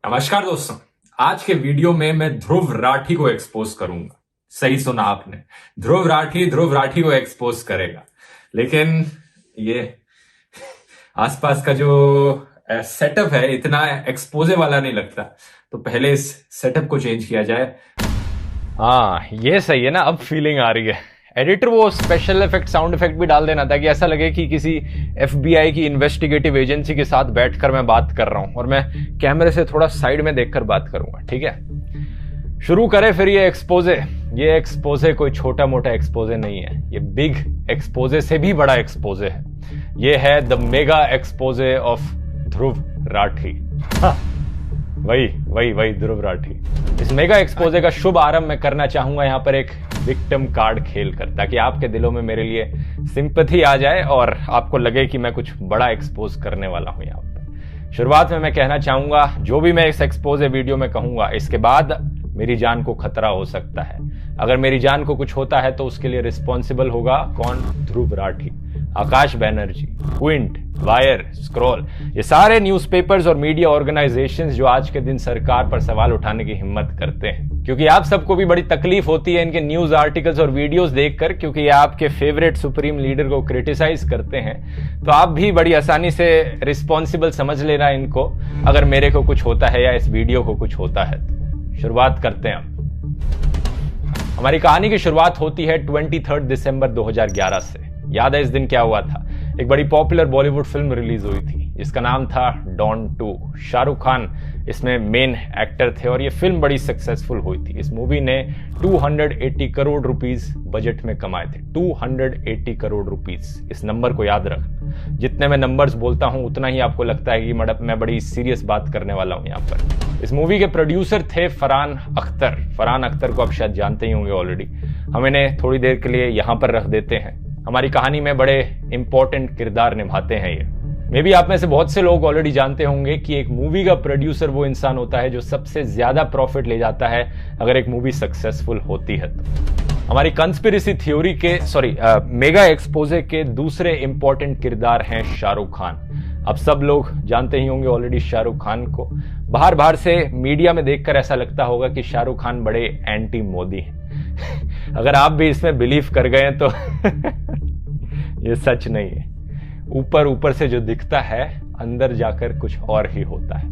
नमस्कार दोस्तों। आज के वीडियो में मैं ध्रुव राठी को एक्सपोज करूंगा। सही सुना आपने, ध्रुव राठी को एक्सपोज करेगा। लेकिन ये आसपास का जो सेटअप है इतना एक्सपोजे वाला नहीं लगता, तो पहले इस सेटअप को चेंज किया जाए। हाँ, ये सही है ना। अब फीलिंग आ रही है। एडिटर वो स्पेशल इफेक्ट साउंड इफेक्ट भी डाल देना ताकि ऐसा लगे कि किसी FBI की इन्वेस्टिगेटिव एजेंसी के साथ बैठकर मैं बात कर रहा हूं और मैं कैमरे से थोड़ा साइड में देखकर बात करूंगा। ठीक है, शुरू करें फिर। ये एक्सपोजे कोई छोटा मोटा एक्सपोजे नहीं है, ये बिग एक्सपोजे से भी बड़ा एक्सपोजे है। ये है the mega exposé of Dhruv Rathee. वही ध्रुव राठी। इस मेगा एक्सपोजे का शुभ आरंभ मैं करना चाहूंगा यहाँ पर एक विक्टिम कार्ड खेलकर, ताकि आपके दिलों में मेरे लिए सिंपैथी आ जाए और आपको लगे कि मैं कुछ बड़ा एक्सपोज करने वाला हूं यहाँ पर। शुरुआत में मैं कहना चाहूंगा, जो भी मैं इस एक्सपोजे वीडियो में कहूंगा इसके बाद मेरी जान को खतरा हो सकता है। अगर मेरी जान को कुछ होता है तो उसके लिए रिस्पॉन्सिबल होगा कौन? ध्रुव राठी, आकाश बैनर्जी, क्विंट, वायर, स्क्रॉल, ये सारे न्यूज़पेपर्स और मीडिया ऑर्गेनाइजेशंस जो आज के दिन सरकार पर सवाल उठाने की हिम्मत करते हैं। क्योंकि आप सबको भी बड़ी तकलीफ होती है इनके न्यूज आर्टिकल्स और वीडियोस देखकर, क्योंकि ये आपके फेवरेट सुप्रीम लीडर को क्रिटिसाइज करते हैं, तो आप भी बड़ी आसानी से रिस्पॉन्सिबल समझ लेना इनको, अगर मेरे को कुछ होता है या इस वीडियो को कुछ होता है तो। शुरुआत करते हैं हम। हमारी कहानी की शुरुआत होती है 23 दिसंबर 2011 से। याद है इस दिन क्या हुआ था? एक बड़ी पॉपुलर बॉलीवुड फिल्म रिलीज हुई थी जिसका नाम था डॉन 2। शाहरुख खान इसमें मेन एक्टर थे और ये फिल्म बड़ी सक्सेसफुल हुई थी। इस मूवी ने 280 करोड़ रुपीस बजट में कमाए थे। 280 करोड़ रुपीस, इस नंबर को याद रख। जितने मैं नंबर्स बोलता हूं उतना ही आपको लगता है कि मैं बड़ी सीरियस बात करने वाला हूं यहाँ पर। इस मूवी के प्रोड्यूसर थे फरहान अख्तर। फरहान अख्तर को आप शायद जानते ही होंगे ऑलरेडी। हम इन्हें थोड़ी देर के लिए यहां पर रख देते हैं। हमारी कहानी में बड़े इंपॉर्टेंट किरदार निभाते हैं ये। मे भी आप में से बहुत से लोग ऑलरेडी जानते होंगे कि एक मूवी का प्रोड्यूसर वो इंसान होता है जो सबसे ज्यादा प्रॉफिट ले जाता है अगर एक मूवी सक्सेसफुल होती है तो। हमारी कंस्पिरेसी थ्योरी के मेगा एक्सपोजे के दूसरे इंपॉर्टेंट किरदार हैं शाहरुख खान। अब सब लोग जानते ही होंगे ऑलरेडी शाहरुख खान को। बाहर से मीडिया में देखकर ऐसा लगता होगा कि शाहरुख खान बड़े एंटी मोदी हैं। अगर आप भी इसमें बिलीव कर गए तो ये सच नहीं है। ऊपर से जो दिखता है अंदर जाकर कुछ और ही होता है।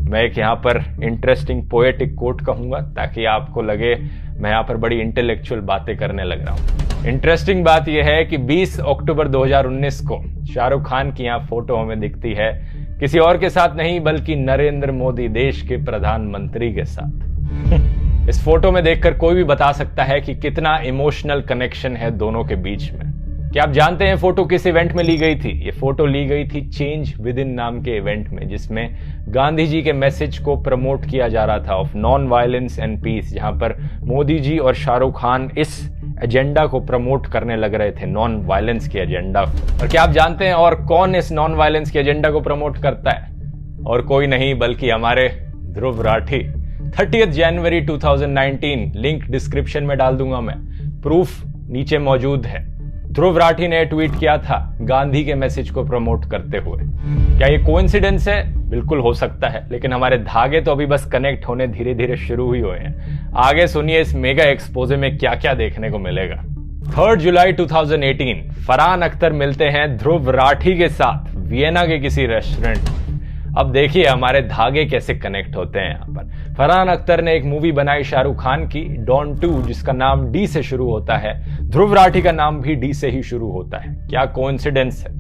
मैं एक यहाँ पर इंटरेस्टिंग पोएटिक कोट कहूंगा ताकि आपको लगे मैं यहाँ पर बड़ी इंटेलेक्चुअल बातें करने लग रहा हूं। इंटरेस्टिंग बात यह है कि 20 अक्टूबर 2019 को शाहरुख खान की यहाँ फोटो हमें दिखती है किसी और के साथ नहीं बल्कि नरेंद्र मोदी, देश के प्रधानमंत्री के साथ। इस फोटो में देखकर कोई भी बता सकता है कि कितना इमोशनल कनेक्शन है दोनों के बीच में। क्या आप जानते हैं फोटो किस इवेंट में ली गई थी? ये फोटो ली गई थी चेंज विद इन नाम के इवेंट में, जिसमें गांधी जी के मैसेज को प्रमोट किया जा रहा था of non violence and peace, जहां पर मोदी जी और शाहरुख खान इस एजेंडा को प्रमोट करने लग रहे थे, नॉन वायलेंस के एजेंडा को। और क्या आप जानते हैं और कौन इस नॉन वायलेंस के एजेंडा को प्रमोट करता है? और कोई नहीं बल्कि हमारे ध्रुव राठी। 30 जनवरी 2019, लिंक डिस्क्रिप्शन में डाल दूंगा मैं, प्रूफ नीचे मौजूद है। ध्रुव राठी ने ट्वीट किया था गांधी के मैसेज को प्रमोट करते हुए। क्या ये कोइंसिडेंस है? बिल्कुल हो सकता है, लेकिन हमारे धागे तो अभी बस कनेक्ट होने धीरे धीरे शुरू ही हुए हैं। आगे सुनिए इस मेगा एक्सपोजे में क्या क्या देखने को मिलेगा। 3 जुलाई 2018, फरहान अख्तर मिलते हैं ध्रुव राठी के साथ वियना के किसी रेस्टोरेंट। अब देखिए हमारे धागे कैसे कनेक्ट होते हैं यहाँ पर। फरहान अख्तर ने एक मूवी बनाई शाहरुख खान की डॉन 2, जिसका नाम डी से शुरू होता है। ध्रुव राठी का नाम भी डी से ही शुरू होता है। क्या कोइंसिडेंस है?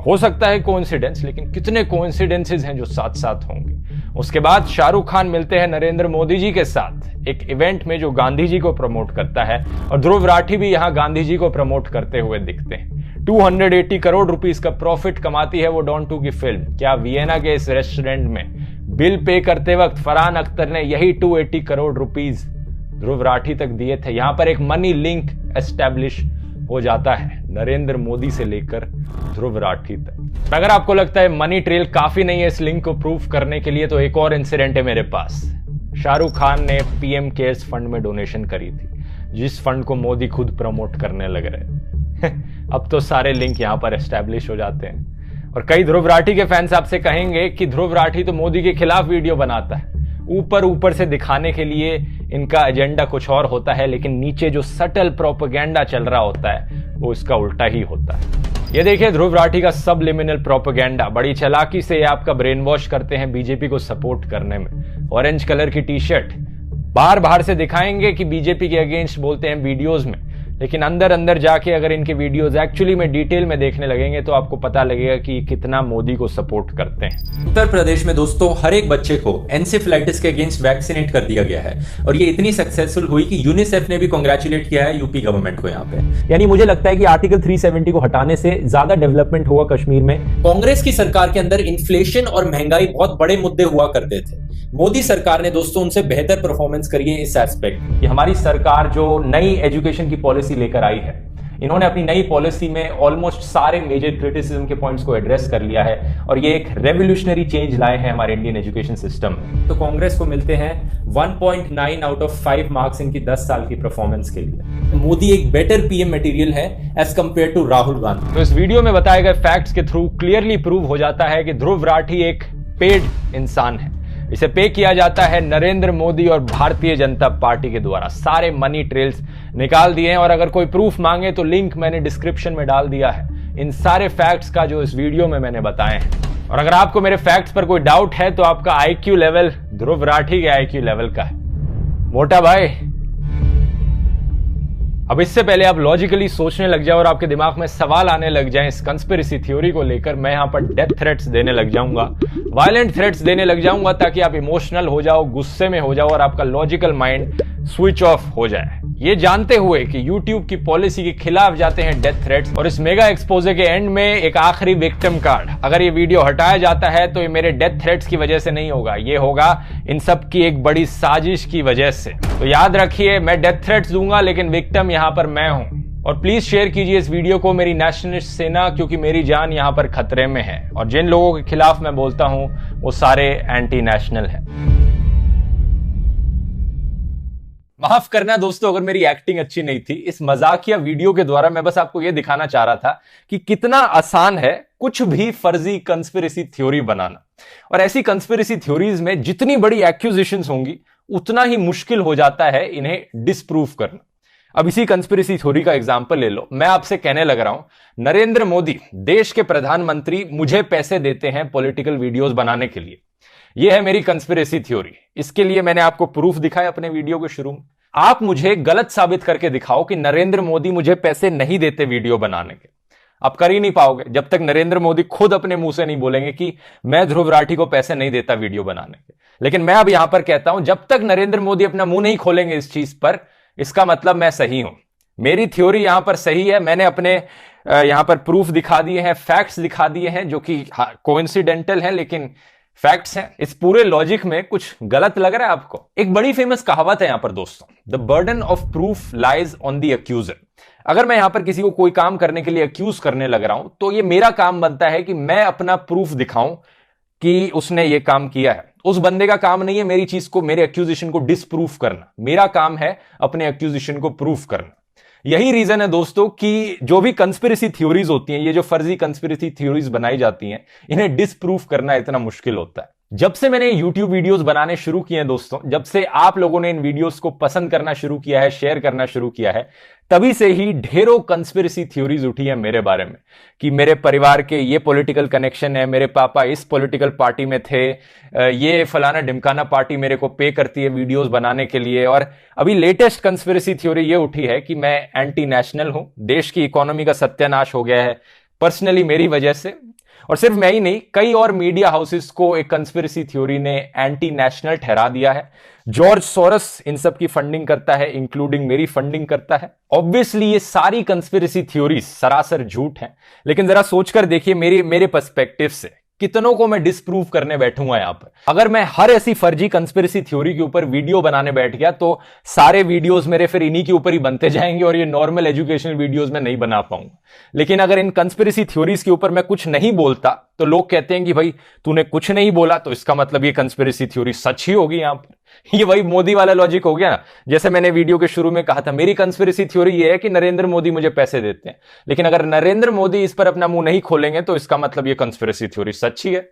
हो सकता है कोइंसिडेंस, लेकिन कितने कोइंसिडेंसेस हैं जो साथ साथ होंगे। उसके बाद शाहरुख खान मिलते हैं नरेंद्र मोदी जी के साथ एक इवेंट में जो गांधी जी को प्रमोट करता है, और ध्रुव राठी भी यहां गांधी जी को प्रमोट करते हुए दिखते हैं। 280 करोड़ रुपीस का प्रॉफिट कमाती है वो डॉन 2 की फिल्म। क्या वियना के इस रेस्टोरेंट में बिल पे करते वक्त फरहान अख्तर ने यही 280 करोड़ रुपीस ध्रुव राठी तक दिए थे? यहां पर एक मनी लिंक एस्टेब्लिश हो जाता है नरेंद्र मोदी से लेकर ध्रुव राठी तक। अगर आपको लगता है मनी ट्रेल काफी नहीं है इस लिंक को प्रूफ करने के लिए, तो एक और इंसिडेंट है मेरे पास। शाहरुख खान ने पीएम केयर्स फंड में डोनेशन करी थी, जिस फंड को मोदी खुद प्रमोट करने लग रहे। अब तो सारे लिंक यहां पर एस्टेब्लिश हो जाते हैं। और कई ध्रुव राठी के फैंस आपसे कहेंगे कि ध्रुव राठी तो मोदी के खिलाफ वीडियो बनाता है, ऊपर ऊपर से दिखाने के लिए इनका एजेंडा कुछ और होता है, लेकिन नीचे जो सटल प्रोपेगेंडा चल रहा होता है वो इसका उल्टा ही होता है। ये देखिए ध्रुव राठी का सबलिमिनल प्रोपेगेंडा, बड़ी चालाकी से ये आपका ब्रेन वॉश करते हैं बीजेपी को सपोर्ट करने में। ऑरेंज कलर की टी शर्ट बाहर बाहर से दिखाएंगे कि बीजेपी के अगेंस्ट बोलते हैं वीडियोज में, लेकिन अंदर अंदर जाके अगर इनके वीडियोस एक्चुअली में डिटेल में देखने लगेंगे तो आपको पता लगेगा कि कितना मोदी को सपोर्ट करते हैं। उत्तर प्रदेश में दोस्तों हर एक बच्चे को एनसेफेलाइटिस के अगेंस्ट वैक्सीनेट कर दिया गया है और ये इतनी सक्सेसफुल हुई कि यूनिसेफ ने भी कांग्रेचुलेट किया है यूपी गवर्नमेंट को। यहाँ पे यानी मुझे लगता है कि आर्टिकल 370 को हटाने से ज्यादा डेवलपमेंट होगा कश्मीर में। कांग्रेस की सरकार के अंदर इन्फ्लेशन और महंगाई बहुत बड़े मुद्दे हुआ करते थे। मोदी सरकार ने दोस्तों उनसे बेहतर परफॉर्मेंस करी है इस एस्पेक्ट। कि हमारी सरकार जो नई एजुकेशन की पॉलिसी लेकर आई है, इन्होंने अपनी नई पॉलिसी में ऑलमोस्ट सारे मेजर क्रिटिसिज्म के पॉइंट्स को एड्रेस कर लिया है और ये एक रेवोल्यूशनरी चेंज लाए हैं हमारे इंडियन एजुकेशन सिस्टम में। तो कांग्रेस को मिलते हैं 1.9 आउट ऑफ 5 मार्क्स इनकी 10 साल की परफॉर्मेंस के लिए। मोदी एक बेटर पीएम मटेरियल है as compare to Rahul Gandhi. तो इस वीडियो में बताए गए फैक्ट्स के थ्रू क्लियरली प्रूव हो जाता है कि ध्रुव राठी एक पेड इंसान है। इसे पे किया जाता है नरेंद्र मोदी और भारतीय जनता पार्टी के द्वारा। सारे मनी ट्रेल्स निकाल दिए हैं और अगर कोई प्रूफ मांगे तो लिंक मैंने डिस्क्रिप्शन में डाल दिया है इन सारे फैक्ट्स का जो इस वीडियो में मैंने बताए हैं। और अगर आपको मेरे फैक्ट्स पर कोई डाउट है तो आपका आईक्यू लेवल ध्रुव राठी के आईक्यू लेवल का है, मोटा भाई। अब इससे पहले आप लॉजिकली सोचने लग जाओ और आपके दिमाग में सवाल आने लग जाएं इस कंस्पिरेसी थ्योरी को लेकर, मैं यहां पर डेथ थ्रेट्स देने लग जाऊंगा, वायलेंट थ्रेट्स देने लग जाऊंगा ताकि आप इमोशनल हो जाओ, गुस्से में हो जाओ और आपका लॉजिकल माइंड स्विच ऑफ हो जाए। ये जानते हुए कि YouTube की पॉलिसी के खिलाफ जाते हैं डेथ थ्रेट्स। और इस मेगा एक्सपोजे के एंड में एक आखिरी विक्टिम कार्ड, अगर ये वीडियो हटाया जाता है तो ये मेरे डेथ थ्रेट्स की वजह से नहीं होगा, ये होगा इन सब की एक बड़ी साजिश की वजह से। तो याद रखिए मैं डेथ थ्रेट्स दूंगा लेकिन विक्टिम यहां पर मैं हूं। और प्लीज शेयर कीजिए इस वीडियो को मेरी नेशनलिस्ट सेना, क्योंकि मेरी जान यहां पर खतरे में है और जिन लोगों के खिलाफ मैं बोलता हूं वो सारे एंटी नेशनल हैं। माफ करना दोस्तों अगर मेरी एक्टिंग अच्छी नहीं थी। इस मजाकिया वीडियो के द्वारा मैं बस आपको यह दिखाना चाह रहा था कि कितना आसान है कुछ भी फर्जी कंस्पिरेसी थ्योरी बनाना। और ऐसी कंस्पिरेसी थ्योरीज में जितनी बड़ी एक्यूजेशंस होंगी उतना ही मुश्किल हो जाता है इन्हें डिस्प्रूव करना। अब इसी कंस्पिरेसी थ्योरी का एग्जांपल ले लो। मैं आपसे कहने लग रहा हूं नरेंद्र मोदी देश के प्रधानमंत्री मुझे पैसे देते हैं पॉलिटिकल वीडियोस बनाने के लिए। यह है मेरी कंस्पिरेसी थ्योरी। इसके लिए मैंने आपको प्रूफ दिखाया अपने वीडियो के शुरू में। आप मुझे गलत साबित करके दिखाओ कि नरेंद्र मोदी मुझे पैसे नहीं देते वीडियो बनाने के। आप कर ही नहीं पाओगे जब तक नरेंद्र मोदी खुद अपने मुंह से नहीं बोलेंगे कि मैं ध्रुव राठी को पैसे नहीं देता वीडियो बनाने के। लेकिन मैं अब यहां पर कहता हूं जब तक नरेंद्र मोदी अपना मुंह नहीं खोलेंगे इस चीज पर, इसका मतलब मैं सही हूं। मेरी थ्योरी यहां पर सही है। मैंने अपने यहां पर प्रूफ दिखा दिए हैं, फैक्ट्स दिखा दिए हैं जो कि कोइंसिडेंटल है लेकिन फैक्ट्स हैं। इस पूरे लॉजिक में कुछ गलत लग रहा है आपको? एक बड़ी फेमस कहावत है यहां पर दोस्तों, the burden of proof lies on the accuser. अगर मैं यहां पर किसी को कोई काम करने के लिए अक्यूज करने लग रहा हूं तो ये मेरा काम बनता है कि मैं अपना प्रूफ दिखाऊं कि उसने ये काम किया है। उस बंदे का काम नहीं है मेरी चीज को, मेरे एक्यूजिशन को डिसप्रूफ करना। मेरा काम है अपने एक्यूजिशन को प्रूफ करना। यही रीजन है दोस्तों कि जो भी कंस्पिरेसी थ्योरीज होती हैं, ये जो फर्जी कंस्पिरेसी थ्योरीज बनाई जाती हैं, इन्हें डिसप्रूफ करना इतना मुश्किल होता है। जब से मैंने YouTube वीडियोस बनाने शुरू किए हैं दोस्तों, जब से आप लोगों ने इन वीडियोस को पसंद करना शुरू किया है, शेयर करना शुरू किया है, तभी से ही ढेरों कंस्पिरेसी थ्योरीज उठी है मेरे बारे में कि मेरे परिवार के ये पॉलिटिकल कनेक्शन है, मेरे पापा इस पॉलिटिकल पार्टी में थे, ये फलाना ढिमकाना पार्टी मेरे को पे करती है वीडियोस बनाने के लिए। और अभी लेटेस्ट कंस्पिरेसी थ्योरी ये उठी है कि मैं एंटी नेशनल हूं, देश की इकोनॉमी का सत्यानाश हो गया है पर्सनली मेरी वजह से। और सिर्फ मैं ही नहीं, कई और मीडिया हाउसेस को एक कंस्पिरेसी थ्योरी ने एंटी नेशनल ठहरा दिया है। जॉर्ज सोरस इन सब की फंडिंग करता है, इंक्लूडिंग मेरी फंडिंग करता है। ऑब्वियसली ये सारी कंस्पिरेसी थ्योरीज सरासर झूठ हैं, लेकिन जरा सोचकर देखिए मेरे पर्सपेक्टिव से कितनों को मैं डिसप्रूव करने बैठूंगा यहां पर। अगर मैं हर ऐसी फर्जी कंस्पिरेसी थ्योरी के ऊपर वीडियो बनाने बैठ गया तो सारे वीडियोस मेरे फिर इन्हीं के ऊपर ही बनते जाएंगे और ये नॉर्मल एजुकेशनल वीडियोस में नहीं बना पाऊंगा। लेकिन अगर इन कंस्पिरेसी थ्योरीज के ऊपर मैं कुछ नहीं बोलता तो लोग कहते हैं कि भाई तूने कुछ नहीं बोला तो इसका मतलब ये कंस्पिरेसी थ्योरी सच ही होगी यहां पर। ये वही मोदी वाला लॉजिक हो गया ना। जैसे मैंने वीडियो के शुरू में कहा था, मेरी कंस्पिरेसी थ्योरी ये है कि नरेंद्र मोदी मुझे पैसे देते हैं, लेकिन अगर नरेंद्र मोदी इस पर अपना मुंह नहीं खोलेंगे तो इसका मतलब ये कंस्पिरेसी थ्योरी सच्ची है।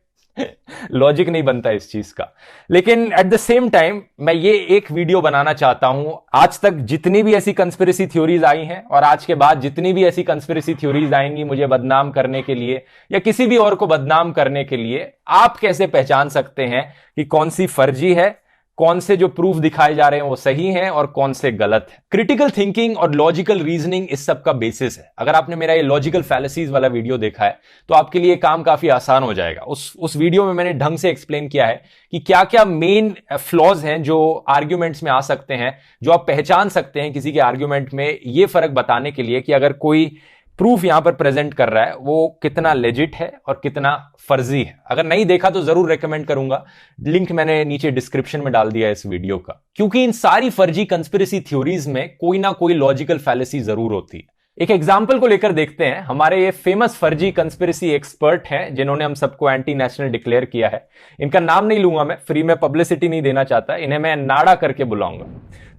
लॉजिक नहीं बनता इस चीज का। लेकिन एट द सेम टाइम मैं ये एक वीडियो बनाना चाहता हूं, आज तक जितनी भी ऐसी कंस्पिरेसी थ्योरीज आई हैं और आज के बाद जितनी भी ऐसी कंस्पिरेसी थ्योरीज आएंगी मुझे बदनाम करने के लिए या किसी भी और को बदनाम करने के लिए, आप कैसे पहचान सकते हैं कि कौन सी फर्जी है, कौन से जो प्रूफ दिखाए जा रहे हैं वो सही हैं और कौन से गलत है। क्रिटिकल थिंकिंग और लॉजिकल रीजनिंग इस सब का बेसिस है। अगर आपने मेरा ये लॉजिकल फैलेसीज वाला वीडियो देखा है तो आपके लिए काम काफी आसान हो जाएगा। उस वीडियो में मैंने ढंग से एक्सप्लेन किया है कि क्या क्या मेन फ्लॉज हैं जो आर्ग्यूमेंट्स में आ सकते हैं, जो आप पहचान सकते हैं किसी के आर्ग्यूमेंट में, ये फर्क बताने के लिए कि अगर कोई प्रूफ यहां पर प्रेजेंट कर रहा है वो कितना लेजिट है और कितना फर्जी है। अगर नहीं देखा तो जरूर रेकमेंड करूंगा, लिंक मैंने नीचे डिस्क्रिप्शन में डाल दिया है इस वीडियो का। क्योंकि इन सारी फर्जी कंस्पिरेसी थ्योरीज में कोई ना कोई लॉजिकल फैलेसी जरूर होती है। एक एग्जाम्पल को लेकर देखते हैं। हमारे ये फेमस फर्जी कंस्पिरेसी एक्सपर्ट हैं जिन्होंने हम सबको एंटी नेशनल डिक्लेयर किया है। इनका नाम नहीं लूंगा मैं, फ्री में पब्लिसिटी नहीं देना चाहता, इन्हें मैं नाडा करके बुलाऊंगा।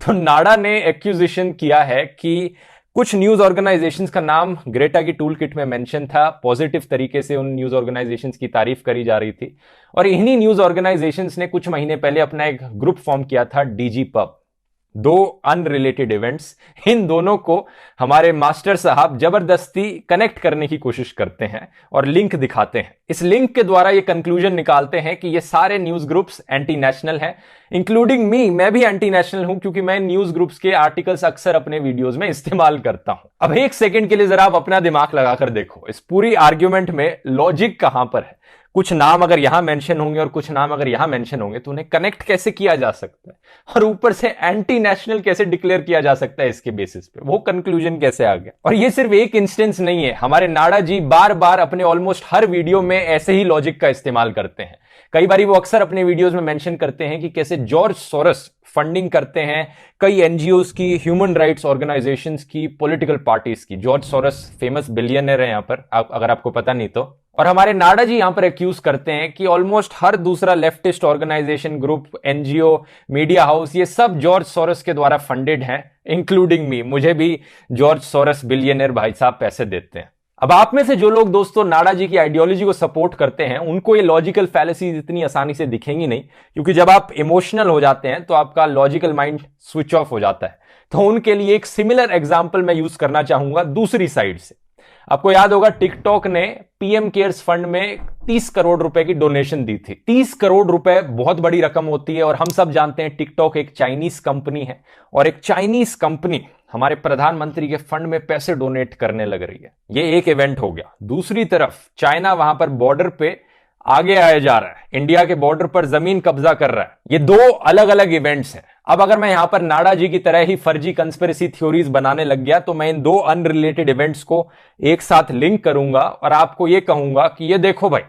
तो नाडा ने एक्यूजिशन किया है कि कुछ न्यूज ऑर्गेनाइजेशंस का नाम ग्रेटा की टूल किट में मेंशन था, पॉजिटिव तरीके से उन न्यूज ऑर्गेनाइजेशंस की तारीफ करी जा रही थी, और इन्हीं न्यूज ऑर्गेनाइजेशंस ने कुछ महीने पहले अपना एक ग्रुप फॉर्म किया था, डीजी पब। दो अनरिलेटेड इवेंट्स, इन दोनों को हमारे मास्टर साहब जबरदस्ती कनेक्ट करने की कोशिश करते हैं और लिंक दिखाते हैं। इस लिंक के द्वारा ये कंक्लूजन निकालते हैं कि ये सारे न्यूज ग्रुप्स एंटी नेशनल हैं, इंक्लूडिंग मी। मैं भी एंटी नेशनल हूं क्योंकि मैं न्यूज ग्रुप्स के आर्टिकल्स अक्सर अपने वीडियोस में इस्तेमाल करता हूं। अब एक सेकंड के लिए जरा आप अपना दिमाग लगाकर देखो, इस पूरी आर्ग्यूमेंट में लॉजिक कहां पर है। कुछ नाम अगर यहां मेंशन होंगे और कुछ नाम अगर यहां मेंशन होंगे तो उन्हें कनेक्ट कैसे किया जा सकता है, और ऊपर से एंटी नेशनल कैसे डिक्लेयर किया जा सकता है इसके बेसिस पे, वो कंक्लूजन कैसे आ गया। और ये सिर्फ एक इंस्टेंस नहीं है, हमारे नाडा जी बार बार अपने ऑलमोस्ट हर वीडियो में ऐसे ही लॉजिक का इस्तेमाल करते हैं। कई बार वो अक्सर अपने वीडियोस में मेंशन करते हैं कि कैसे जॉर्ज सोरस फंडिंग करते हैं कई एनजीओज की, ह्यूमन राइट्स ऑर्गेनाइजेशंस की, पॉलिटिकल पार्टीज की। जॉर्ज सोरस फेमस बिलियनर है यहां पर, अगर आपको पता नहीं तो। और हमारे नाडा जी यहां पर एक्यूज करते हैं कि ऑलमोस्ट हर दूसरा leftist organisation, group, NGO, media house, ये सब जॉर्ज सोरस के द्वारा फंडेड हैं, इंक्लूडिंग मी। मुझे भी जॉर्ज सोरस बिलियनर भाई साहब पैसे देते हैं। अब आप में से जो लोग दोस्तों नाडा जी की आइडियोलॉजी को सपोर्ट करते हैं उनको ये लॉजिकल फैलेसीज इतनी आसानी से दिखेंगी नहीं, क्योंकि जब आप इमोशनल हो जाते हैं तो आपका लॉजिकल माइंड स्विच ऑफ हो जाता है। तो उनके लिए एक सिमिलर एग्जांपल मैं यूज करना चाहूंगा दूसरी साइड से। आपको याद होगा टिकटॉक ने पीएम केयर्स फंड में 30 करोड़ रुपए की डोनेशन दी थी। 30 करोड़ रुपए बहुत बड़ी रकम होती है, और हम सब जानते हैं टिकटॉक एक चाइनीज कंपनी है, और एक चाइनीज कंपनी हमारे प्रधानमंत्री के फंड में पैसे डोनेट करने लग रही है। ये एक इवेंट हो गया। दूसरी तरफ चाइना वहां पर बॉर्डर पे आगे आया जा रहा है, इंडिया के बॉर्डर पर जमीन कब्जा कर रहा है। ये दो अलग अलग इवेंट्स हैं। अब अगर मैं यहां पर नाडा जी की तरह ही फर्जी कंस्पिरेसी थ्योरीज बनाने लग गया तो मैं इन दो अनरिलेटेड इवेंट्स को एक साथ लिंक करूंगा और आपको यह कहूंगा कि ये देखो भाई,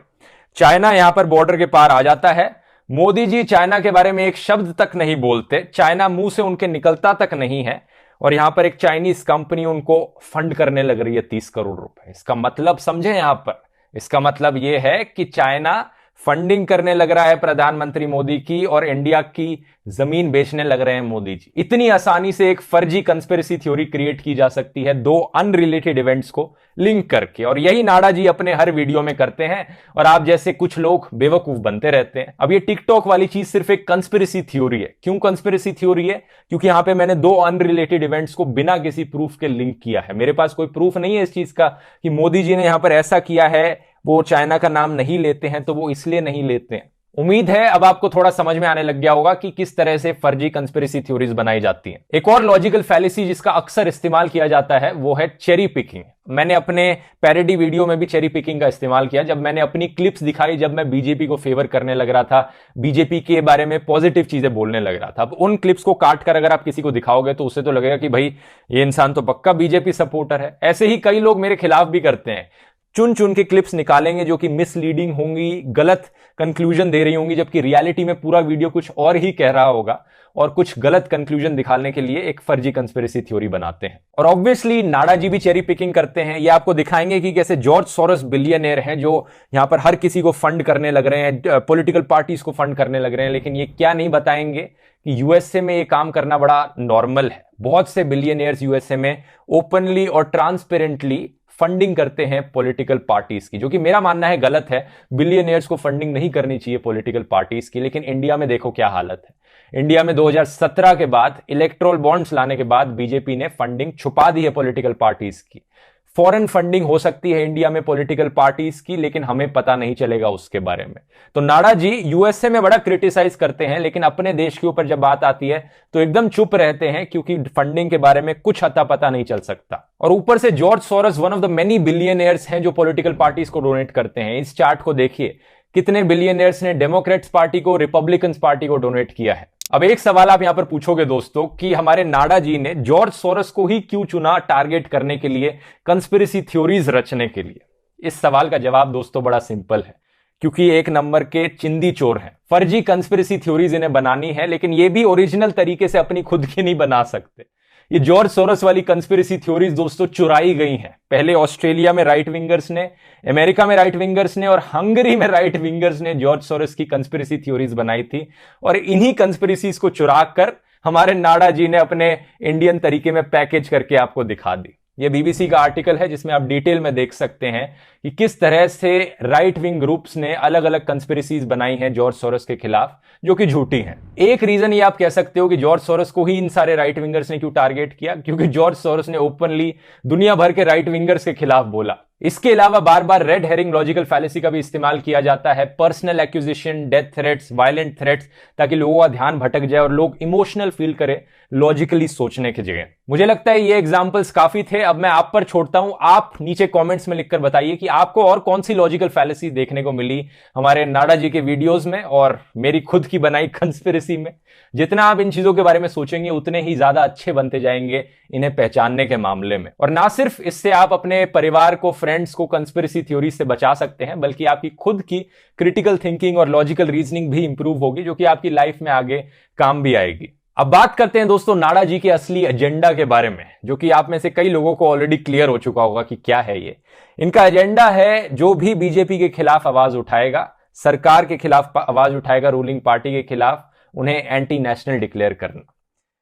चाइना यहां पर बॉर्डर के पार आ जाता है, मोदी जी चाइना के बारे में एक शब्द तक नहीं बोलते, चाइना मुंह से उनके निकलता तक नहीं है, और यहां पर एक चाइनीज कंपनी उनको फंड करने लग रही है 30 करोड़ रुपए। इसका मतलब समझे यहां पर, इसका मतलब यह है कि चाइना फंडिंग करने लग रहा है प्रधानमंत्री मोदी की, और इंडिया की जमीन बेचने लग रहे हैं मोदी जी। इतनी आसानी से एक फर्जी कंस्पिरेसी थ्योरी क्रिएट की जा सकती है दो अनरिलेटेड इवेंट्स को लिंक करके, और यही नाडा जी अपने हर वीडियो में करते हैं, और आप जैसे कुछ लोग बेवकूफ बनते रहते हैं। अब ये टिकटॉक वाली चीज सिर्फ एक कंस्पिरेसी थ्योरी है। क्यों कंस्पिरेसी थ्योरी है? क्योंकि यहां पे मैंने दो अनरिलेटेड इवेंट्स को बिना किसी प्रूफ के लिंक किया है। मेरे पास कोई प्रूफ नहीं है इस चीज का कि मोदी जी ने यहां पर ऐसा किया है, वो चाइना का नाम नहीं लेते हैं तो वो इसलिए नहीं लेते हैं। उम्मीद है अब आपको थोड़ा समझ में आने लग गया होगा कि किस तरह से फर्जी कंस्पिरेसी थ्योरीज बनाई जाती हैं। एक और लॉजिकल फैलेसी जिसका अक्सर इस्तेमाल किया जाता है वो है चेरी पिकिंग। मैंने अपने पैरोडी वीडियो में भी चेरी पिकिंग का इस्तेमाल किया, जब मैंने अपनी क्लिप्स दिखाई जब मैं बीजेपी को फेवर करने लग रहा था, बीजेपी के बारे में पॉजिटिव चीजें बोलने लग रहा था। अब उन क्लिप्स को काट कर अगर आप किसी को दिखाओगे तो उसे तो लगेगा कि भाई ये इंसान तो पक्का बीजेपी सपोर्टर है। ऐसे ही कई लोग मेरे खिलाफ भी करते हैं। चुन चुन के क्लिप्स निकालेंगे जो कि मिसलीडिंग होंगी, गलत कंक्लूजन दे रही होंगी, जबकि रियलिटी में पूरा वीडियो कुछ और ही कह रहा होगा, और कुछ गलत कंक्लूजन दिखाने के लिए एक फर्जी कंस्पिरेसी थ्योरी बनाते हैं। और ऑब्वियसली नाडा जी भी चेरी पिकिंग करते हैं। ये आपको दिखाएंगे कि कैसे जॉर्ज सोरोस बिलियनियर हैं जो यहां पर हर किसी को फंड करने लग रहे हैं, पॉलिटिकल पार्टीज को फंड करने लग रहे हैं, लेकिन ये क्या नहीं बताएंगे कि यूएसए में ये काम करना बड़ा नॉर्मल है। बहुत से बिलियनियर्स यूएसए में ओपनली और ट्रांसपेरेंटली फंडिंग करते हैं पॉलिटिकल पार्टीज की, जो कि मेरा मानना है गलत है। बिलियनियर्स को फंडिंग नहीं करनी चाहिए पॉलिटिकल पार्टीज की। लेकिन इंडिया में देखो क्या हालत है। इंडिया में 2017 के बाद इलेक्टोरल बॉन्ड्स लाने के बाद बीजेपी ने फंडिंग छुपा दी है पॉलिटिकल पार्टीज की। फॉरेन फंडिंग हो सकती है इंडिया में पॉलिटिकल पार्टीज की, लेकिन हमें पता नहीं चलेगा उसके बारे में। तो नाडा जी यूएसए में बड़ा क्रिटिसाइज करते हैं, लेकिन अपने देश के ऊपर जब बात आती है तो एकदम चुप रहते हैं, क्योंकि फंडिंग के बारे में कुछ अता पता नहीं चल सकता। और ऊपर से George Soros one of the many billionaires हैं जो पॉलिटिकल पार्टीज को डोनेट करते हैं। इस चार्ट को देखिए, कितने बिलियनियर्स ने डेमोक्रेट्स पार्टी को, रिपब्लिकन पार्टी को डोनेट किया है। अब एक सवाल आप यहां पर पूछोगे दोस्तों कि हमारे नाडा जी ने जॉर्ज सोरोस को ही क्यों चुना टारगेट करने के लिए, कंस्पिरेसी थ्योरीज रचने के लिए। इस सवाल का जवाब दोस्तों बड़ा सिंपल है, क्योंकि एक नंबर के चिंदी चोर हैं। फर्जी कंस्पिरेसी थ्योरीज इन्हें बनानी है, लेकिन ये भी ओरिजिनल तरीके से अपनी खुद की नहीं बना सकते। ये जॉर्ज सोरोस वाली कंस्पिरेसी थ्योरीज दोस्तों चुराई गई हैं। पहले ऑस्ट्रेलिया में राइट विंगर्स ने, अमेरिका में राइट विंगर्स ने और हंगरी में राइट विंगर्स ने जॉर्ज सोरोस की कंस्पिरेसी थ्योरीज बनाई थी, और इन्हीं कंस्पिरेसीज को चुरा कर हमारे नाडा जी ने अपने इंडियन तरीके में पैकेज करके आपको दिखा दी। ये बीबीसी का आर्टिकल है जिसमें आप डिटेल में देख सकते हैं कि किस तरह से राइट विंग ग्रुप्स ने अलग अलग कंस्पिरेसीज बनाई हैं जॉर्ज सोरोस के खिलाफ, जो कि झूठी हैं। एक रीजन ये आप कह सकते हो कि जॉर्ज सोरोस को ही इन सारे राइट विंगर्स ने क्यों टारगेट किया, क्योंकि जॉर्ज सोरोस ने ओपनली दुनिया भर के राइट विंगर्स के खिलाफ बोला। इसके अलावा बार बार रेड हेरिंग लॉजिकल फैलेसी का भी इस्तेमाल किया जाता है, personal accusation, death threats, violent threats, ताकि लोगों का ध्यान भटक जाए और लोग इमोशनल फील करें लॉजिकली सोचने की जगह। मुझे लगता है ये एग्जांपल्स काफी थे। अब मैं आप पर छोड़ता हूं, आप नीचे कमेंट्स में लिखकर बताइए कि आपको और कौन सी लॉजिकल फैलेसी देखने को मिली हमारे नाडा जी के वीडियोस में और मेरी खुद की बनाई कंस्पिरेसी में। जितना आप इन चीजों के बारे में सोचेंगे उतने ही ज्यादा अच्छे बनते जाएंगे इन्हें पहचानने के मामले में। और ना सिर्फ इससे आप अपने परिवार को, फ्रेंड्स को कंस्पिरेसी थ्योरी से बचा सकते हैं, बल्कि आपकी खुद की क्रिटिकल थिंकिंग और लॉजिकल रीजनिंग भी इंप्रूव होगी, जो कि आपकी लाइफ में आगे काम भी आएगी। अब बात करते हैं दोस्तों नाडा जी के असली एजेंडा के बारे में, जो कि आप में से कई लोगों को ऑलरेडी क्लियर हो चुका होगा कि क्या है ये। इनका एजेंडा है जो भी बीजेपी के खिलाफ आवाज उठाएगा, सरकार के खिलाफ आवाज उठाएगा, रूलिंग पार्टी के खिलाफ, उन्हें एंटी नेशनल डिक्लेयर करना।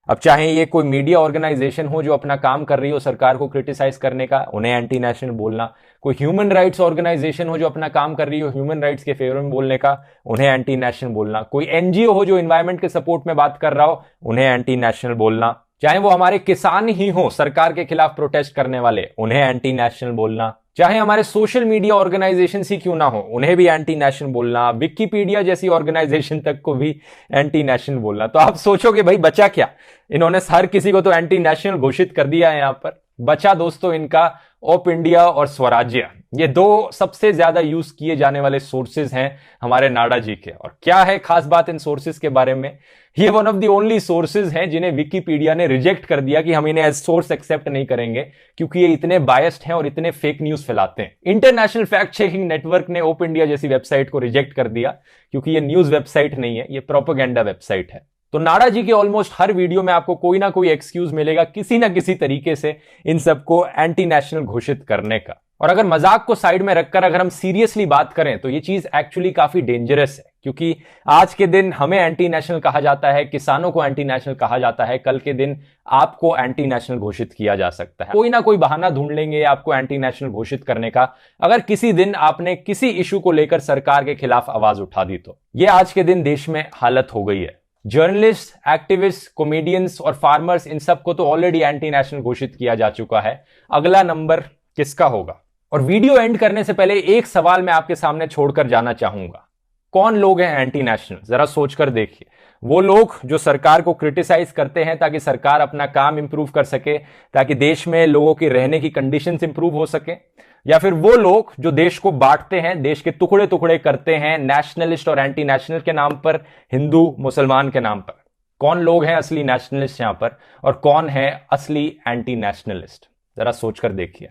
अब चाहे ये कोई मीडिया ऑर्गेनाइजेशन हो जो अपना काम कर रही हो सरकार को क्रिटिसाइज करने का, उन्हें एंटी नेशनल बोलना, कोई ह्यूमन राइट्स ऑर्गेनाइजेशन हो जो अपना काम कर रही हो ह्यूमन राइट्स के फेवर में बोलने का, उन्हें एंटी नेशनल बोलना, कोई एनजीओ हो जो एनवायरमेंट के सपोर्ट में बात कर रहा हो, उन्हें एंटी नेशनल बोलना, चाहे वो हमारे किसान ही हो सरकार के खिलाफ प्रोटेस्ट करने वाले, उन्हें एंटी नेशनल बोलना, चाहे हमारे सोशल मीडिया ऑर्गेनाइजेशन ही क्यों ना हो, उन्हें भी एंटी नेशनल बोलना, विकिपीडिया जैसी ऑर्गेनाइजेशन तक को भी एंटी नेशनल बोलना। तो आप सोचोगे भाई बचा क्या, इन्होंने हर किसी को तो एंटी नेशनल घोषित कर दिया है। यहां पर बचा दोस्तों इनका ओप इंडिया और स्वराज्य। ये दो सबसे ज्यादा यूज किए जाने वाले सोर्सेज हैं हमारे नाडा जी के। और क्या है खास बात इन सोर्सेज के बारे में, ये one of the only sources हैं जिन्हें विकिपीडिया ने रिजेक्ट कर दिया कि हम इन्हें एज सोर्स एक्सेप्ट नहीं करेंगे, क्योंकि ये इतने बायस्ड हैं और इतने फेक न्यूज फैलाते हैं। इंटरनेशनल फैक्ट चेकिंग नेटवर्क ने ओप इंडिया जैसी वेबसाइट को रिजेक्ट कर दिया, क्योंकि ये न्यूज वेबसाइट नहीं है, ये प्रोपेगेंडा वेबसाइट है। तो नाडा जी के ऑलमोस्ट हर वीडियो में आपको कोई ना कोई एक्सक्यूज मिलेगा किसी ना किसी तरीके से इन सबको एंटी नेशनल घोषित करने का। और अगर मजाक को साइड में रखकर अगर हम सीरियसली बात करें तो ये चीज एक्चुअली काफी डेंजरस है, क्योंकि आज के दिन हमें एंटी नेशनल कहा जाता है, किसानों को एंटी नेशनल कहा जाता है, कल के दिन आपको एंटी नेशनल घोषित किया जा सकता है। कोई ना कोई बहाना ढूंढ लेंगे आपको एंटी नेशनल घोषित करने का, अगर किसी दिन आपने किसी इशू को लेकर सरकार के खिलाफ आवाज उठा दी तो। ये आज के दिन देश में हालत हो गई है। जर्नलिस्ट, एक्टिविस्ट, कॉमेडियंस और फार्मर्स, इन सबको तो ऑलरेडी एंटी नेशनल घोषित किया जा चुका है। अगला नंबर किसका होगा? और वीडियो एंड करने से पहले एक सवाल मैं आपके सामने छोड़कर जाना चाहूंगा, कौन लोग हैं एंटी नेशनल? जरा सोचकर देखिए। वो लोग जो सरकार को क्रिटिसाइज करते हैं ताकि सरकार अपना काम इंप्रूव कर सके, ताकि देश में लोगों की रहने की कंडीशंस इंप्रूव हो सके, या फिर वो लोग जो देश को बांटते हैं, देश के टुकड़े टुकड़े करते हैं नेशनलिस्ट और एंटी नेशनल के नाम पर, हिंदू मुसलमान के नाम पर? कौन लोग हैं असली नेशनलिस्ट यहां पर और कौन है असली एंटी नेशनलिस्ट? जरा सोचकर देखिए।